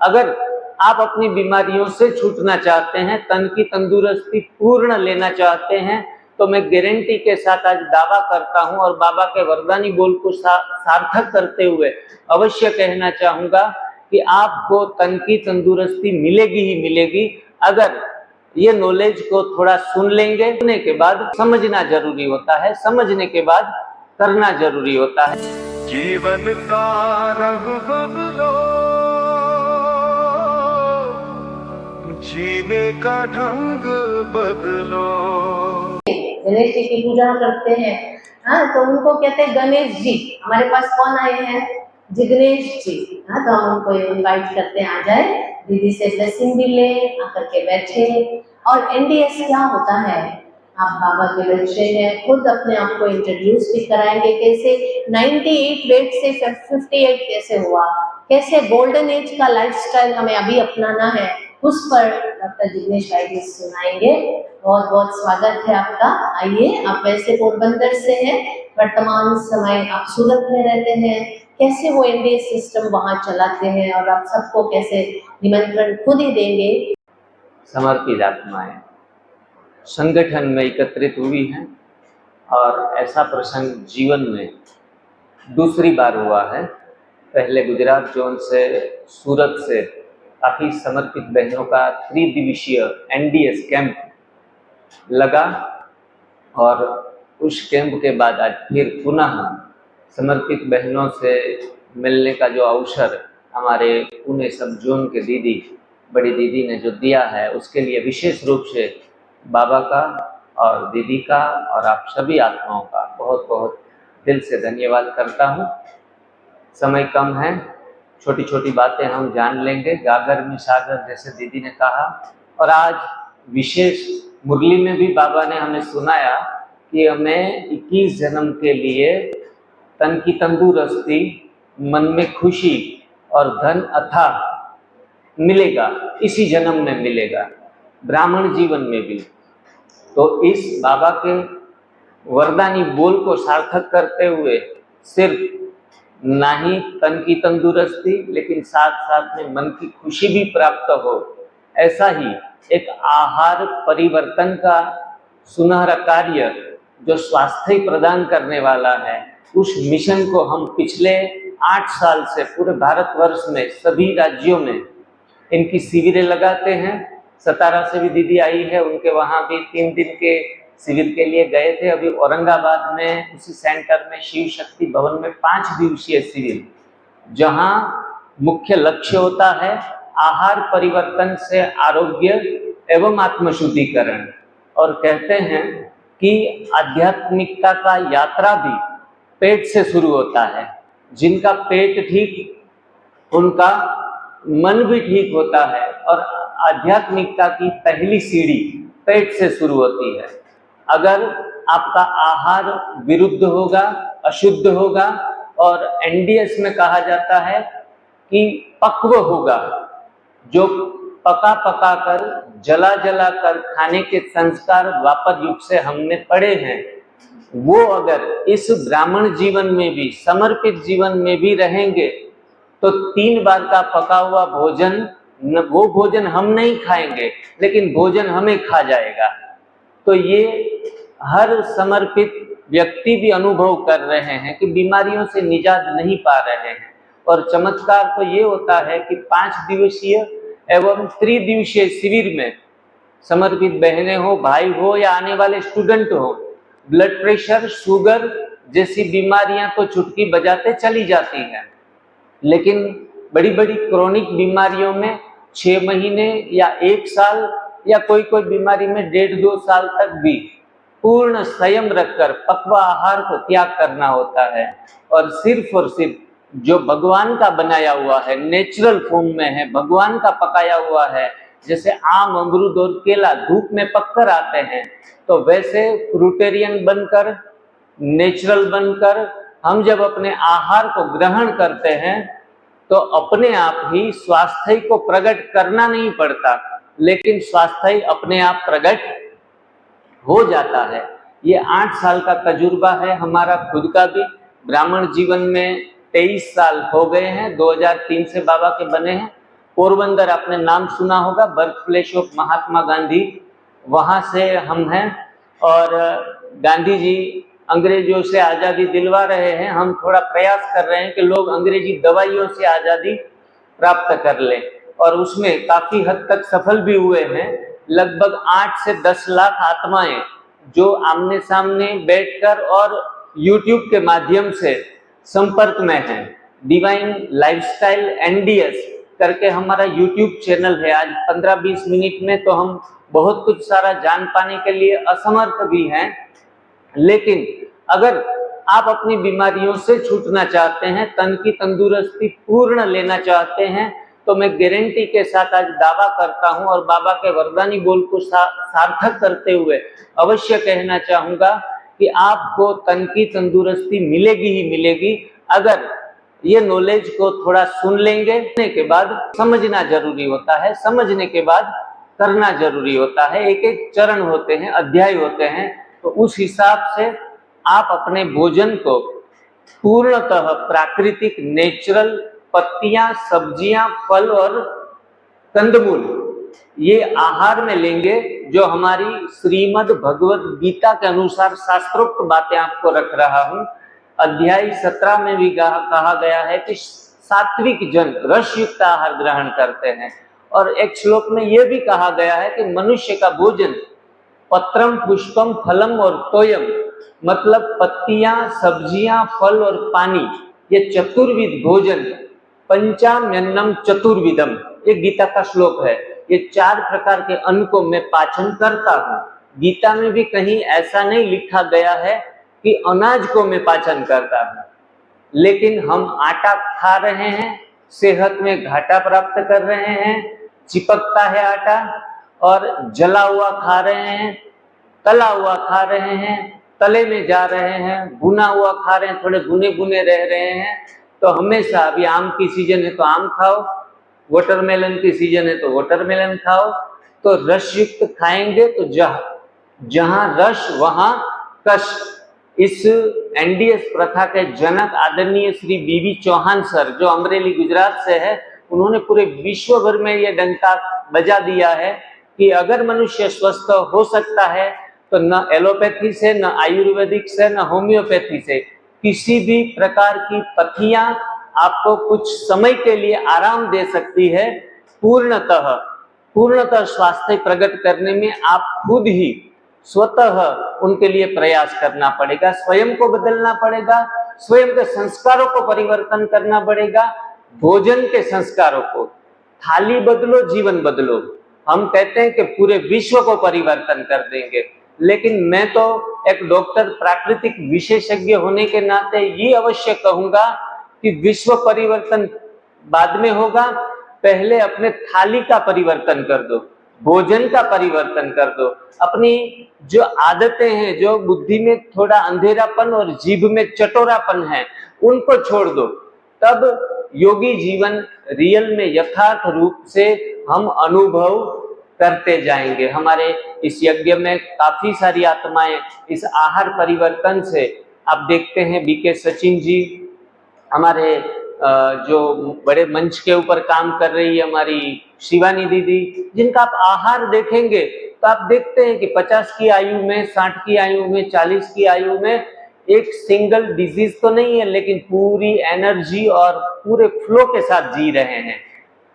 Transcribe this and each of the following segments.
अगर आप अपनी बीमारियों से छूटना चाहते हैं, तन की तंदुरुस्ती पूर्ण लेना चाहते हैं, तो मैं गारंटी के साथ आज दावा करता हूं और बाबा के वरदानी बोल को सार्थक करते हुए अवश्य कहना चाहूंगा कि आपको तन की तंदुरुस्ती मिलेगी ही मिलेगी। अगर ये नॉलेज को थोड़ा सुन लेंगे, सुनने के बाद समझना जरूरी होता है, समझने के बाद करना जरूरी होता है। जीवन का रंग बदलो, जीने का ढंग बदलो। गणेश जी की पूजा करते हैं, हाँ, तो उनको कहते हैं गणेश जी। हमारे पास कौन आए हैं? जिग्नेश जी। हाँ, तो हम उनको इनवाइट करते हैं, आ जाए, दीदी से ब्लेसिंग भी ले, आकर के बैठे। और एनडीएस क्या होता है? आप बाबा के बच्चे हैं, खुद अपने आप को इंट्रोड्यूस भी कराएंगे, कैसे 98 वेट से 58 कैसे हुआ, कैसे गोल्डन एज का लाइफस्टाइल हमें अभी अपनाना है, उस पर डॉक्टर जिग्नेश भाई जी सुनाएंगे। बहुत बहुत स्वागत है आपका। आइए, आप वैसे पोरबंदर से हैं, वर्तमान समय आप सूरत में रहते हैं, कैसे वो एनडीएस सिस्टम वहाँ चलाते हैं और आप सबको कैसे निमंत्रण खुद ही देंगे। समर्पित आत्माएं संगठन में एकत्रित हुई हैं और ऐसा प्रसंग जीवन में दूसरी बार हुआ है। पहले गुजरात जोन से, सूरत से काफ़ी समर्पित बहनों का 3 दिवसीय एनडीएस कैंप लगा और उस कैंप के बाद आज फिर पुनः समर्पित बहनों से मिलने का जो अवसर हमारे पुणे सब जोन के दीदी, बड़ी दीदी ने जो दिया है, उसके लिए विशेष रूप से बाबा का और दीदी का और आप सभी आत्माओं का बहुत बहुत दिल से धन्यवाद करता हूँ। समय कम है, छोटी छोटी बातें हम जान लेंगे, गागर में सागर जैसे दीदी ने कहा। और आज विशेष मुरली में भी बाबा ने हमें सुनाया कि हमें 21 जन्म के लिए तन की तंदुरुस्ती, मन में खुशी और धन अथाह मिलेगा, इसी जन्म में मिलेगा, ब्राह्मण जीवन में भी। तो इस बाबा के वरदानी बोल को सार्थक करते हुए सिर्फ ना ही तन की तंदुरुस्ती, लेकिन साथ साथ में मन की खुशी भी प्राप्त हो, ऐसा ही एक आहार परिवर्तन का सुनहरा कार्य जो स्वास्थ्य प्रदान करने वाला है, उस मिशन को हम पिछले 8 साल से पूरे भारतवर्ष में सभी राज्यों में इनकी शिविरें लगाते हैं। सतारा से भी दीदी आई है, उनके वहाँ भी 3 दिन के शिविर के लिए गए थे। अभी औरंगाबाद में उसी सेंटर में शिव शक्ति भवन में 5 दिवसीय शिविर, जहाँ मुख्य लक्ष्य होता है आहार परिवर्तन से आरोग्य एवं आत्मशुद्धिकरण। और कहते हैं कि आध्यात्मिकता का यात्रा भी पेट से शुरू होता है। जिनका पेट ठीक, उनका मन भी ठीक होता है। और आध्यात्मिकता की पहली सीढ़ी पेट से शुरू होती है। अगर आपका आहार विरुद्ध होगा, अशुद्ध होगा, और एनडीएस में कहा जाता है कि पक्व होगा, जो पका पका कर, जला जला कर खाने के संस्कार द्वापर युग से हमने पढ़े हैं, वो अगर इस ब्राह्मण जीवन में भी, समर्पित जीवन में भी रहेंगे तो 3 बार का पका हुआ भोजन, वो भोजन हम नहीं खाएंगे, लेकिन भोजन हमें खा जाएगा। तो ये हर समर्पित व्यक्ति भी अनुभव कर रहे हैं कि बीमारियों से निजात नहीं पा रहे हैं। और चमत्कार तो ये होता है कि 5 दिवसीय एवं 3 दिवसीय शिविर में समर्पित बहनें हो, भाई हो या आने वाले स्टूडेंट हो, ब्लड प्रेशर, शुगर जैसी बीमारियां तो चुटकी बजाते चली जाती हैं, लेकिन बड़ी बड़ी क्रोनिक बीमारियों में 6 महीने या 1 साल या कोई कोई बीमारी में 1.5-2 साल तक भी पूर्ण संयम रखकर पक्वा आहार को त्याग करना होता है। और सिर्फ जो भगवान का बनाया हुआ है, नेचुरल फॉर्म में है, भगवान का पकाया हुआ है, जैसे आम, अमरूद और केला धूप में पककर आते हैं, तो वैसे फ्रूटेरियन बनकर, नेचुरल बनकर हम जब अपने आहार को ग्रहण करते हैं तो अपने आप ही स्वास्थ्य को प्रकट करना नहीं पड़ता, लेकिन स्वास्थ्य अपने आप प्रकट हो जाता है। ये 8 साल का तजुर्बा है हमारा खुद का भी। ब्राह्मण जीवन में 23 साल हो गए हैं, 2003 से बाबा के बने हैं। पोरबंदर आपने नाम सुना होगा, birth place of Mahatma Gandhi, वहाँ से हम हैं। और गांधी जी अंग्रेजों से आज़ादी दिलवा रहे हैं, हम थोड़ा प्रयास कर रहे हैं कि लोग अंग्रेजी दवाइयों से आज़ादी प्राप्त कर लें, और उसमें काफ़ी हद तक सफल भी हुए हैं। लगभग 8 से 10 लाख आत्माएं जो आमने सामने बैठकर और YouTube के माध्यम से संपर्क में हैं। डिवाइन लाइफस्टाइल NDS करके हमारा YouTube चैनल है। आज 15-20 मिनट में तो हम बहुत कुछ सारा जान पाने के लिए असमर्थ भी हैं, लेकिन अगर आप अपनी बीमारियों से छूटना चाहते हैं, तन की तंदुरुस्ती पूर्ण लेना चाहते हैं, तो मैं गारंटी के साथ आज दावा करता हूं और बाबा के वरदानी बोल को सार्थक करते हुए अवश्य कहना चाहूंगा कि आपको तन की तंदुरुस्ती मिलेगी ही मिलेगी, अगर ये नॉलेज को थोड़ा सुन लेंगे। के बाद समझना जरूरी होता है, समझने के बाद करना जरूरी होता है। एक एक चरण होते हैं, अध्याय होते हैं, तो उस हिसाब से आप अपने भोजन को पूर्णतः प्राकृतिक नेचुरल पत्तियां, सब्जियां, फल और कंदमूल ये आहार में लेंगे, जो हमारी श्रीमद् भगवत गीता के अनुसार शास्त्रोक्त बातें आपको रख रहा हूं। अध्याय 17 में भी कहा गया है कि सात्विक जन रस युक्त आहार ग्रहण करते हैं, और एक श्लोक में यह भी कहा गया है कि मनुष्य का भोजन पत्रम, पुष्पम, फलम और तोयम, मतलब पत्तियां, सब्जियां, फल और पानी, ये चतुर्विध भोजन, पंचाम्यन्नम चतुर्विधम, ये गीता का श्लोक है। ये 4 प्रकार के अन्न को मैं पाचन करता हूँ। गीता में भी कहीं ऐसा नहीं लिखा गया है कि अनाज को मैं पाचन करता हूँ, लेकिन हम आटा खा रहे हैं, सेहत में घाटा प्राप्त कर रहे हैं, चिपकता है आटा, और जला हुआ खा रहे हैं, तला हुआ खा रहे हैं, तले में जा रहे हैं, भुना हुआ खा रहे हैं, थोड़े भुने भुने रह रहे हैं। तो हमेशा, अभी आम की सीजन है तो आम खाओ, वाटरमेलन की सीजन है तो वाटरमेलन खाओ, तो रस युक्त खाएंगे तो जहां रस वहां कष। इस NDS प्रथा के जनक आदरणीय श्री BV चौहान सर, जो अमरेली गुजरात से है, उन्होंने पूरे विश्व भर में ये डंका बजा दिया है कि अगर मनुष्य स्वस्थ हो सकता है तो न एलोपैथी से, न आयुर्वेदिक से, न होम्योपैथी से, किसी भी प्रकार की पत्तियां आपको कुछ समय के लिए आराम दे सकती है। पूर्णतः स्वास्थ्य प्रकट करने में आप खुद ही स्वतः उनके लिए प्रयास करना पड़ेगा, स्वयं को बदलना पड़ेगा, स्वयं के संस्कारों को परिवर्तन करना पड़ेगा, भोजन के संस्कारों को। थाली बदलो, जीवन बदलो। हम कहते हैं कि पूरे विश्व को परिवर्तन कर देंगे, लेकिन मैं तो एक डॉक्टर, प्राकृतिक विशेषज्ञ होने के नाते ये अवश्य कहूंगा कि विश्व परिवर्तन बाद में होगा, पहले अपने थाली का परिवर्तन कर दो, भोजन का परिवर्तन कर दो, अपनी जो आदतें हैं, जो बुद्धि में थोड़ा अंधेरापन और जीभ में चटोरापन है, उनको छोड़ दो। तब योगी जीवन रियल में यथार्थ रूप से हम अनुभव करते जाएंगे। हमारे इस यज्ञ में काफी सारी आत्माएं इस आहार परिवर्तन से, आप देखते हैं BK सचिन जी, हमारे जो बड़े मंच के ऊपर काम कर रही है हमारी शिवानी दीदी, जिनका आप आहार देखेंगे तो आप देखते हैं कि 50 की आयु में, 60 की आयु में, 40 की आयु में एक सिंगल डिजीज तो नहीं है, लेकिन पूरी एनर्जी और पूरे फ्लो के साथ जी रहे हैं।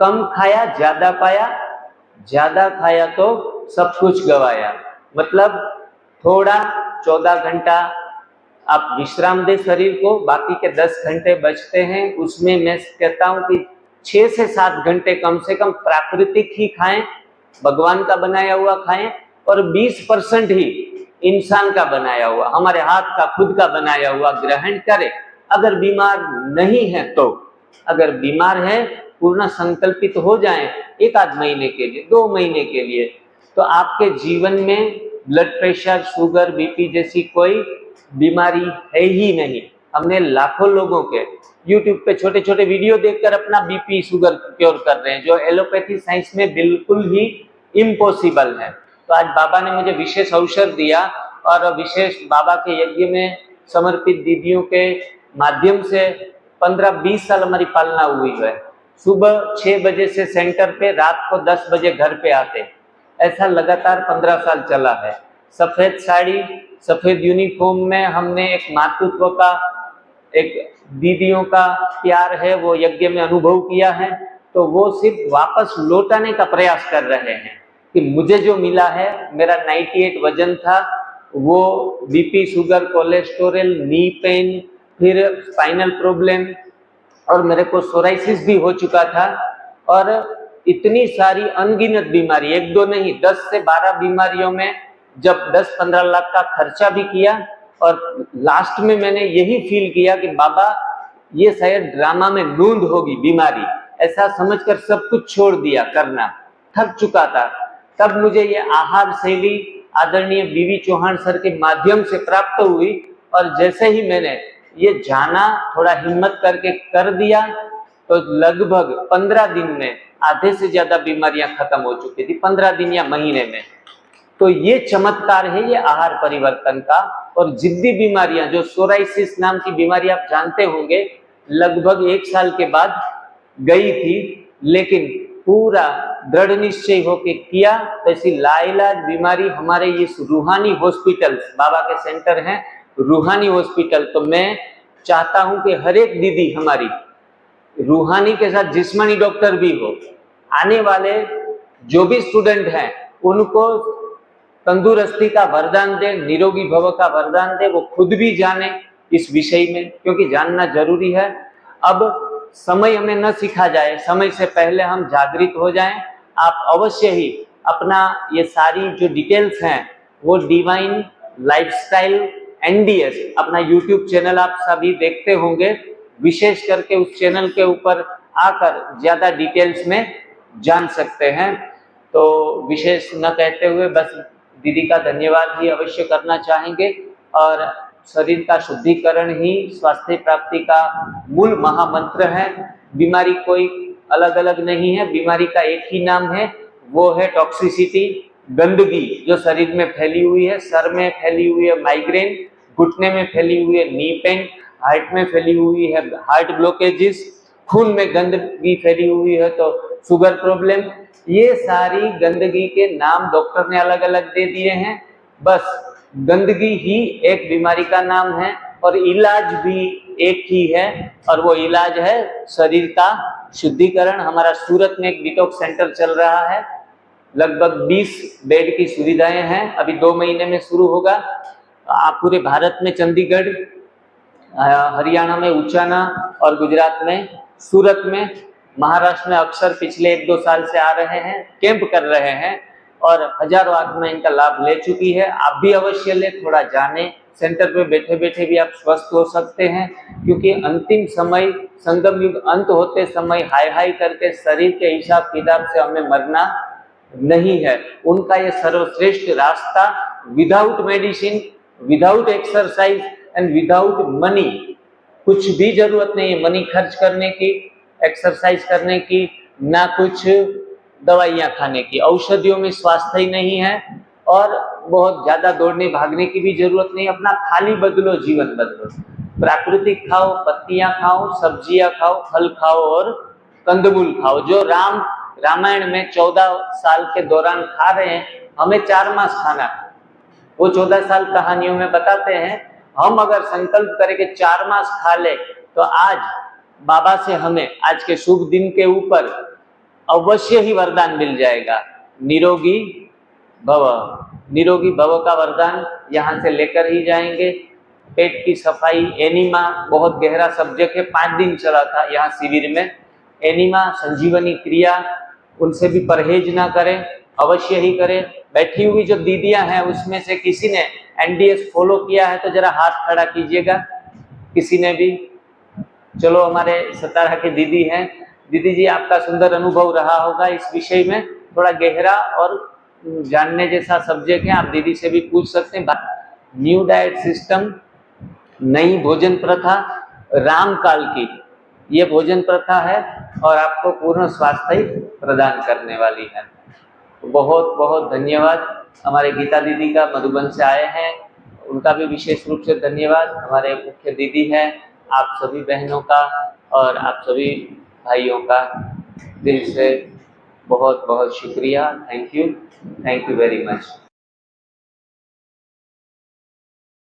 कम खाया ज्यादा पाया, ज्यादा खाया तो सब कुछ गवाया। मतलब थोड़ा 14 घंटा आप विश्राम दे शरीर को, बाकी के 10 घंटे बचते हैं, उसमें मैं कहता हूं कि 6 से 7 घंटे कम से कम प्राकृतिक ही खाएं, भगवान का बनाया हुआ खाएं, और 20% ही इंसान का बनाया हुआ, हमारे हाथ का खुद का बनाया हुआ ग्रहण करें। अगर बीमार नहीं है तो, अगर बीमार है पूर्ण संकल्पित हो जाएं 1-8 महीने के लिए, 2 महीने के लिए, तो आपके जीवन में ब्लड प्रेशर, शुगर, BP जैसी कोई बीमारी है ही नहीं। हमने लाखों लोगों के YouTube पे छोटे छोटे वीडियो देखकर अपना BP, शुगर क्योर कर रहे हैं, जो एलोपैथी साइंस में बिल्कुल ही इम्पॉसिबल है। तो आज बाबा ने मुझे विशेष अवसर दिया, और विशेष बाबा के यज्ञ में समर्पित दीदियों के माध्यम से 15-20 साल हमारी पालना हुई है। सुबह 6 बजे से सेंटर पे, रात को 10 बजे घर पे आते। ऐसा लगातार 15 साल चला है। सफेद साड़ी, सफेद यूनिफॉर्म में हमने एक मातृत्व का, एक दीदियों का प्यार है वो यज्ञ में अनुभव किया है। तो वो सिर्फ वापस लौटाने का प्रयास कर रहे हैं कि मुझे जो मिला है, मेरा 98 वजन था, वो BP, sugar, cholesterol, knee pain, फिर स्पाइनल प्रॉब्लम, और मेरे को सोराइसिस भी हो चुका था, और इतनी सारी अनगिनत बीमारी, एक दो नहीं 10 से 12 बीमारियों में जब 10-15 लाख का खर्चा भी किया, और लास्ट में मैंने यही फील किया कि बाबा ये शायद ड्रामा में नूंद होगी बीमारी, ऐसा समझकर सब कुछ छोड़ दिया करना, थक चुका था। तब मुझे ये आहार शैली आदरणीय बीवी चौहान सर के माध्यम से प्राप्त हुई, और जैसे ही मैंने ये जाना, थोड़ा हिम्मत करके कर दिया, तो लगभग 15 दिन में आधे से ज्यादा बीमारियां खत्म हो चुकी थी, 15 दिन या महीने में। तो ये चमत्कार है ये आहार परिवर्तन का। और जिद्दी बीमारियां, जो सोराइसिस नाम की बीमारी आप जानते होंगे, लगभग 1 साल के बाद गई थी, लेकिन पूरा दृढ़ निश्चय होके किया तो ऐसी लाइलाज बीमारी हमारे इस रूहानी हॉस्पिटल, बाबा के सेंटर हैं रूहानी हॉस्पिटल, तो मैं चाहता हूं कि हर एक दीदी हमारी रूहानी के साथ जिस्मानी डॉक्टर भी हो। आने वाले जो भी स्टूडेंट हैं उनको तंदुरुस्ती का वरदान दे, निरोगी भव का वरदान दे, वो खुद भी जाने इस विषय में, क्योंकि जानना जरूरी है। अब समय हमें न सिखा जाए, समय से पहले हम जागृत हो जाएं। आप अवश्य ही अपना ये सारी जो डिटेल्स हैं वो डिवाइन लाइफस्टाइल NDS अपना YouTube चैनल आप सभी देखते होंगे, विशेष करके उस चैनल के ऊपर आकर ज्यादा डिटेल्स में जान सकते हैं। तो विशेष न कहते हुए बस दीदी का धन्यवाद ही अवश्य करना चाहेंगे। और शरीर का शुद्धिकरण ही स्वास्थ्य प्राप्ति का मूल महामंत्र है। बीमारी कोई अलग अलग नहीं है, बीमारी का एक ही नाम है, वो है टॉक्सिसिटी, गंदगी जो शरीर में फैली हुई है। सर में फैली हुई है माइग्रेन, घुटने में फैली हुई है नी पेन, हार्ट में फैली हुई है हार्ट ब्लॉकेजेस, खून में गंदगी फैली हुई है तो शुगर प्रॉब्लम। ये सारी गंदगी के नाम डॉक्टर ने अलग अलग दे दिए हैं, बस गंदगी ही एक बीमारी का नाम है और इलाज भी एक ही है, और वो इलाज है शरीर का शुद्धिकरण। हमारा सूरत में एक डिटॉक्स सेंटर चल रहा है, लगभग 20 बेड की सुविधाएं हैं, अभी 2 महीने में शुरू होगा। आप पूरे भारत में चंडीगढ़, हरियाणा में उचाना और गुजरात में सूरत में, महाराष्ट्र में अक्सर पिछले 1-2 साल से आ रहे हैं, कैंप कर रहे हैं और हजारों आत्मा इनका लाभ ले चुकी है। आप भी अवश्य ले, थोड़ा जाने, सेंटर पे बैठे बैठे भी आप स्वस्थ हो सकते हैं, क्योंकि अंतिम समय, संगम युग अंत होते समय हाय हाय करके शरीर के हिसाब किताब से हमें मरना नहीं है। उनका ये सर्वश्रेष्ठ रास्ता, without medicine, without exercise and without money, कुछ भी जरूरत नहीं है मनी खर्च करने की, एक्सरसाइज करने की, ना कुछ दवाइयाँ खाने की, औषधियों में स्वास्थ्य ही नहीं है, और बहुत ज्यादा दौड़ने भागने की भी जरूरत नहीं। अपना थाली बदलो, जीवन बदलो, प्राकृतिक खाओ, पत्तियां खाओ, सब्जियां खाओ, फल खाओ और कंदमूल खाओ, जो रामायण में 14 साल के दौरान खा रहे हैं, हमें 4 मास खाना। वो 14 साल कहानियों में बताते हैं, हम अगर संकल्प करें कि 4 मास खा ले, तो आज बाबा से हमें आज के शुभ दिन के ऊपर अवश्य ही वरदान मिल जाएगा, निरोगी भव। निरोगी भव का वरदान यहाँ से लेकर ही जाएंगे। पेट की सफाई, एनीमा बहुत गहरा सब्जेक्ट है, 5 दिन चला था यहाँ शिविर में। एनीमा, संजीवनी क्रिया, उनसे भी परहेज ना करें, अवश्य ही करें। बैठी हुई जो दीदियां हैं उसमें से किसी ने NDS फॉलो किया है तो जरा हाथ खड़ा कीजिएगा, किसी ने भी। चलो, हमारे सतारा की दीदी हैं, दीदी जी आपका सुंदर अनुभव रहा होगा इस विषय में, थोड़ा गहरा और जानने जैसा सब्जेक्ट है, आप दीदी से भी पूछ सकते हैं। न्यू डाइट सिस्टम, नई भोजन प्रथा, राम काल की ये भोजन प्रथा है और आपको पूर्ण स्वास्थ्य प्रदान करने वाली है। बहुत बहुत धन्यवाद। हमारे गीता दीदी का मधुबन से आए हैं, उनका भी विशेष रूप से धन्यवाद। हमारे मुख्य दीदी हैं, आप सभी बहनों का और आप सभी भाइयों का दिल से बहुत बहुत शुक्रिया। Thank you very much.